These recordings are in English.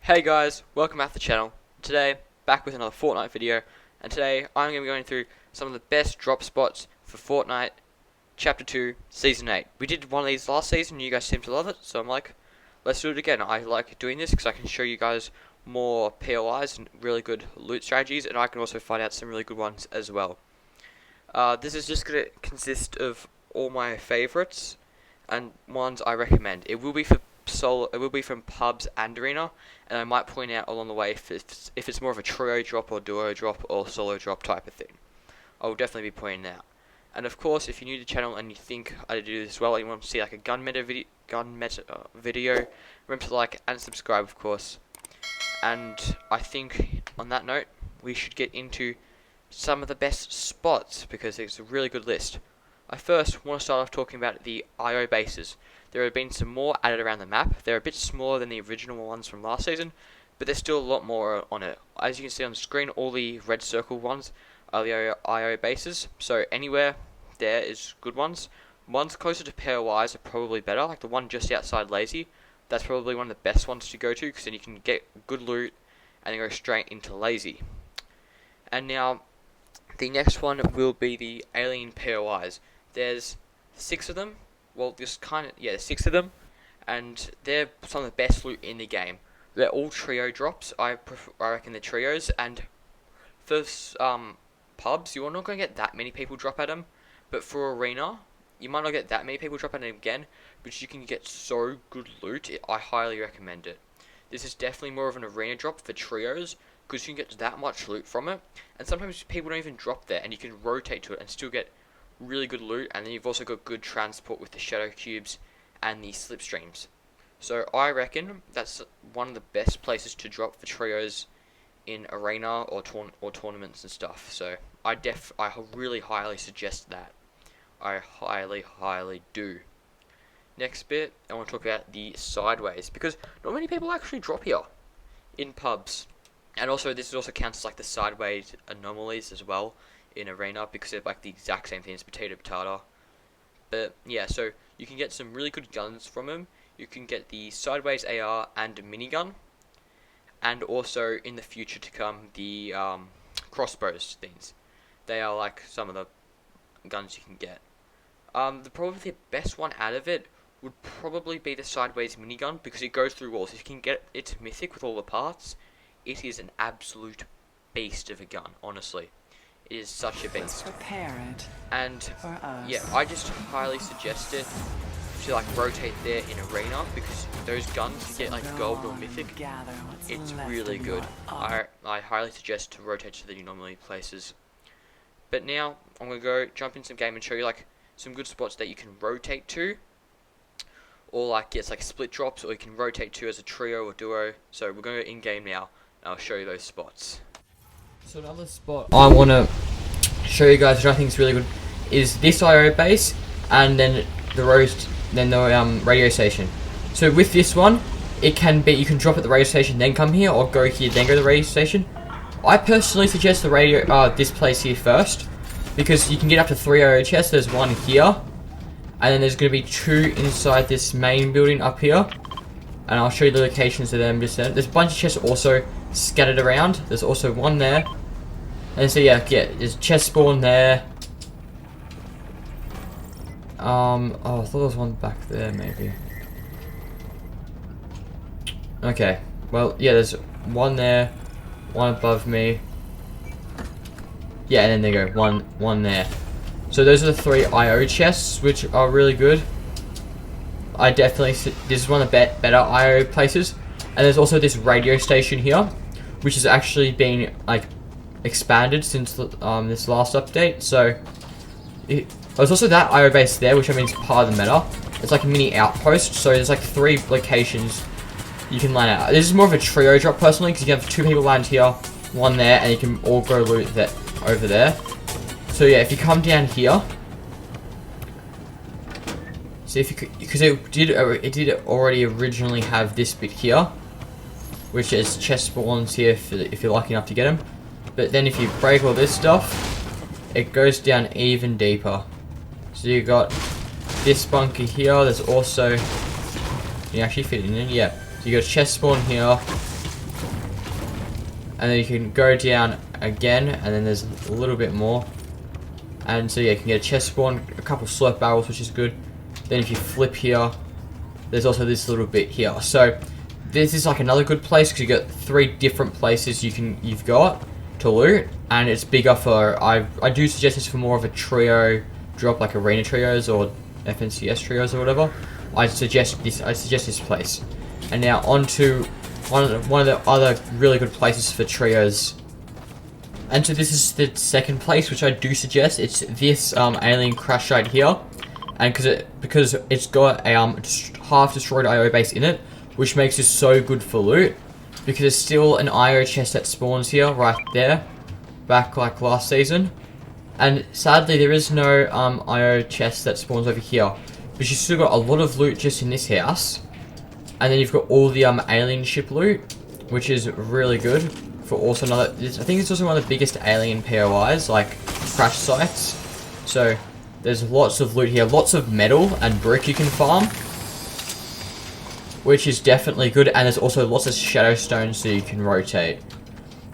Hey guys, welcome back to the channel. Today, back with another Fortnite video, and today I'm going to be going through some of the best drop spots for Fortnite Chapter 2, Season 8. We did one of these last season, you guys seemed to love it, so I'm like, let's do it again. I like doing this because I can show you guys more POIs and really good loot strategies, and I can also find out some really good ones as well. This is just going to consist of all my favorites and ones I recommend. It will be for solo. It will be from pubs and arena, and I might point out along the way if it's more of a trio drop or duo drop or solo drop type of thing. I will definitely be pointing out. And of course, if you're new to the channel and you think I do this well, and you want to see like a gun meta video, remember to like and subscribe, of course. And I think on that note, we should get into some of the best spots because it's a really good list. I first want to start off talking about the IO bases. There have been some more added around the map. They're a bit smaller than the original ones from last season, but there's still a lot more on it. As you can see on the screen, all the red circle ones are the IO bases, so anywhere there is good ones. Ones closer to pairwise are probably better, like the one just outside Lazy. That's probably one of the best ones to go to, because then you can get good loot and then go straight into Lazy. And now, the next one will be the alien pairwise. There's 6 of them. Well, there's 6 of them, and they're some of the best loot in the game. They're all trio drops. I reckon they're trios, and for pubs, you're not going to get that many people drop at them, but for arena, you might not get that many people drop at them again, but you can get so good loot, I highly recommend it. This is definitely more of an arena drop for trios, because you can get that much loot from it, and sometimes people don't even drop there, and you can rotate to it and still get really good loot, and then you've also got good transport with the shadow cubes and the slipstreams. So I reckon that's one of the best places to drop for trios in arena or tournaments and stuff. So I really highly suggest that. I highly do. Next bit, I want to talk about the sideways, because not many people actually drop here in pubs, and also this also counts as like the sideways anomalies as well in arena, because they're like the exact same thing as potato. But yeah, so you can get some really good guns from them. You can get the sideways AR and minigun, and also in the future to come the crossbows things. They are like some of the guns you can get. Probably the best one out of it would probably be the sideways minigun, because it goes through walls. If you can get it mythic with all the parts, it is an absolute beast of a gun, honestly. It is such a beast. And yeah, I just highly suggest it to like rotate there in arena, because those guns you get like gold or mythic. It's really good. I highly suggest to rotate to the anomaly places. But now I'm gonna go jump in some game and show you like some good spots that you can rotate to, or like get like split drops, or you can rotate to as a trio or duo. So we're going to go in game now, and I'll show you those spots. So another spot I want to show you guys, which I think is really good, is this IO base, and then the radio station. So with this one, it can be you can drop at the radio station, then come here, or go here, then go to the radio station. I personally suggest the this place here first, because you can get up to 3 IO chests. There's one here, and then there's going to be 2 inside this main building up here, and I'll show you the locations of them just then. There's a bunch of chests also scattered around. There's also one there, and so yeah, there's chest spawn there. Oh, I thought there was one back there maybe. Okay, well yeah, there's one there, one above me. Yeah, and then there you go, one there. So those are the 3 IO chests, which are really good. I definitely, this is one of the better IO places. And there's also this radio station here, which has actually been like expanded since this last update. So there's also that IO base there, which I mean is part of the meta. It's like a mini outpost, so there's like 3 locations you can land out. This is more of a trio drop personally, because you can have 2 people land here, 1 there, and you can all go loot that over there. So yeah, if you come down here, so if you could, because it did already originally have this bit here, which is chest spawns here if you're lucky enough to get them. But then if you break all this stuff, it goes down even deeper. So you got this bunker here. There's also, can you actually fit it in? Yeah. So you got chest spawn here, and then you can go down again, and then there's a little bit more. And so yeah, you can get a chest spawn, a couple slurp barrels, which is good. Then if you flip here, there's also this little bit here. So this is like another good place because you got 3 different places you've got to loot, and it's bigger for I do suggest this for more of a trio drop, like arena trios or FNCS trios or whatever. I suggest this place. And now on to one of the other really good places for trios. And so this is the second place, which I do suggest. It's this alien crash site here, and because it's got a half destroyed IO base in it, which makes it so good for loot. Because there's still an IO chest that spawns here, right there, back like last season. And sadly, there is no IO chest that spawns over here, but you still got a lot of loot just in this house. And then you've got all the alien ship loot, which is really good. For also another, I think it's also one of the biggest alien POIs, like crash sites. So there's lots of loot here, lots of metal and brick you can farm, which is definitely good. And there's also lots of shadow stones so you can rotate.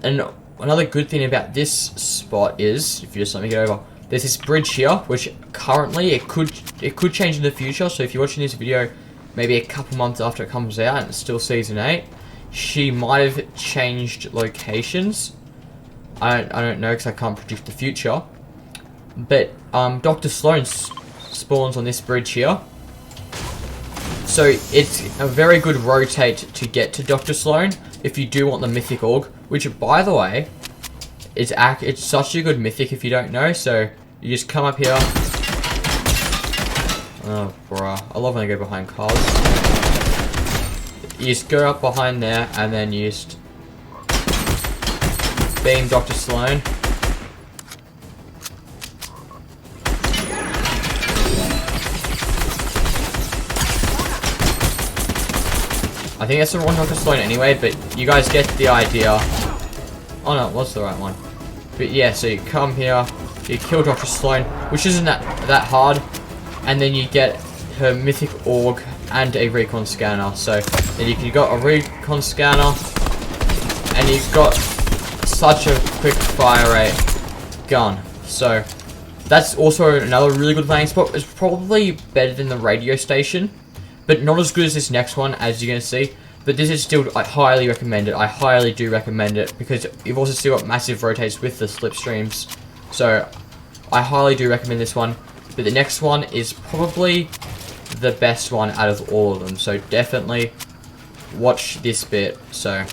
And another good thing about this spot is, if you just let me get over, there's this bridge here, which currently it could change in the future. So if you're watching this video maybe a couple months after it comes out and it's still season 8, she might have changed locations. I don't know because I can't predict the future. But Dr. Slone spawns on this bridge here. So it's a very good rotate to get to Dr. Slone if you do want the mythic org, which by the way, it's such a good mythic if you don't know. So you just come up here. Oh bruh, I love when I go behind cars. You just go up behind there, and then you just beam Dr. Slone. I think that's the wrong Dr. Slone anyway, but you guys get the idea. Oh no, it was the right one. But yeah, so you come here, you kill Dr. Slone, which isn't that hard, and then you get her mythic org and a recon scanner. So then you got a recon scanner, and you've got such a quick fire rate gun. So that's also another really good landing spot. It's probably better than the radio station, but not as good as this next one, as you're gonna see. But this is still, I highly recommend it. I highly do recommend it because you've also still got massive rotates with the slipstreams. So I highly do recommend this one. But the next one is probably the best one out of all of them. So definitely watch this bit. So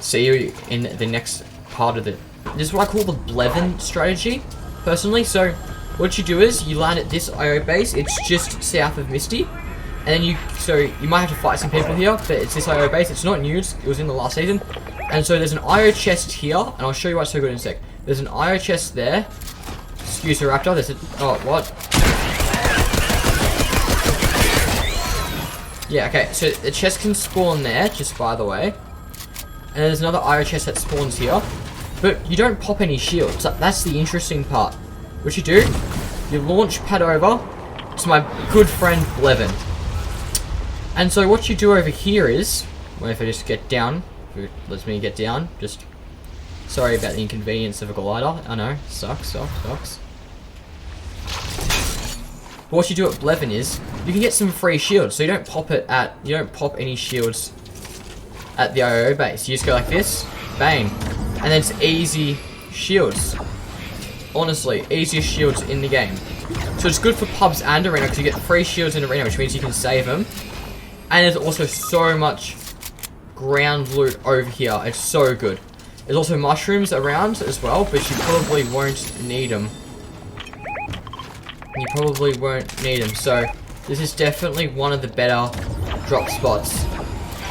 see you in the next part of it. This is what I call the BLUEVIN strategy, personally. So what you do is you land at this IO base. It's just south of Misty. And then you might have to fight some people here, but it's this IO base. It's not new, it was in the last season. And so there's an IO chest here, and I'll show you why it's so good in a sec. There's an IO chest there. Excuse the raptor, there's a, oh, what? Yeah, okay, so the chest can spawn there, just by the way. And there's another IO chest that spawns here. But you don't pop any shields, that's the interesting part. What you do, you launch pad over to my good friend BLUEVIN. And so what you do over here is, well, if I just get down, if it lets me get down, just, sorry about the inconvenience of a glider, I know, sucks. But what you do at BLUEVIN is, you can get some free shields, so you don't pop any shields at the IO base. You just go like this, bang, and then it's easy shields. Honestly, easiest shields in the game. So it's good for pubs and arena because you get free shields in arena, which means you can save them. And there's also so much ground loot over here. It's so good. There's also mushrooms around as well, but you probably won't need them. So this is definitely one of the better drop spots,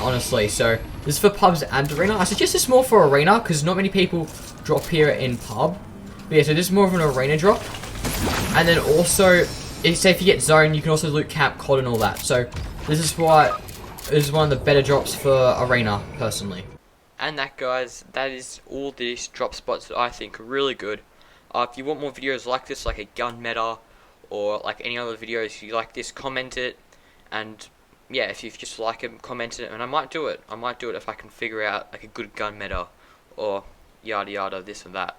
honestly. So this is for pubs and arena. I suggest this more for arena because not many people drop here in pub. But yeah, so this is more of an arena drop. And then also, say if you get zone, you can also loot camp, COD and all that. So this is one of the better drops for arena, personally. And that, guys, that is all these drop spots that I think are really good. If you want more videos like this, like a gun meta, or like any other videos you like this, comment it. And yeah, if you just like it, comment it, and I might do it. I might do it if I can figure out like a good gun meta, or yada yada, this and that.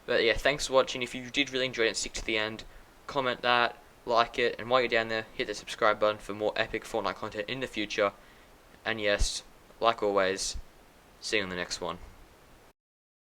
But yeah, thanks for watching. If you did really enjoy it and stick to the end, comment that, like it, and while you're down there, hit the subscribe button for more epic Fortnite content in the future. And yes, like always, see you on the next one.